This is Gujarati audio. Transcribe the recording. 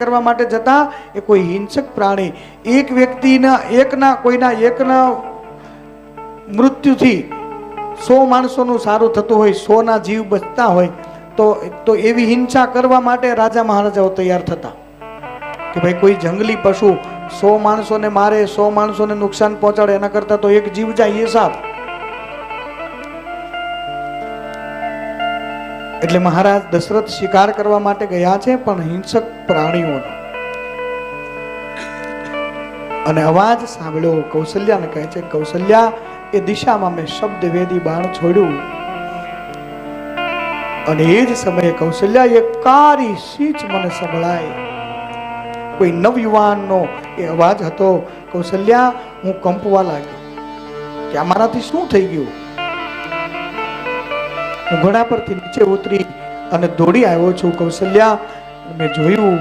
કરવા માટે જતા એ કોઈ હિંસક પ્રાણી એક વ્યક્તિના કોઈના મૃત્યુથી 100 માણસોનું સારું થતું હોય, 100ના જીવ બચતા હોય તો એવી હિંસા કરવા માટે રાજા મહારાજાઓ તૈયાર થતા કે ભાઈ કોઈ જંગલી પશુ 100 માણસોને મારે, 100 માણસોને નુકસાન પહોંચાડે, એના કરતા તો એક જીવ જાય એ સારું. એટલે મહારાજ દશરથ શિકાર કરવા માટે ગયા છે, પણ હિંસક પ્રાણીઓનો. અને અવાજ સાંભળ્યો. કૌશલ્યાને કહે છે, કૌશલ્યા, એ દિશામાં મેં શબ્દ વેદી બાણ છોડ્યું અને એ જ સમયે કૌશલ્યા એક કારી શીચ મને સંભળાય. કોઈ નવયુવાનનો એ અવાજ હતો. કૌશલ્યા, હું કંપવા લાગ્યો કે અમારાથી શું થઈ ગયું. હું ઘોડા પરથી નીચે ઉતરી અને દોડી આવ્યો છું. કૌશલ્યા, મેં જોયું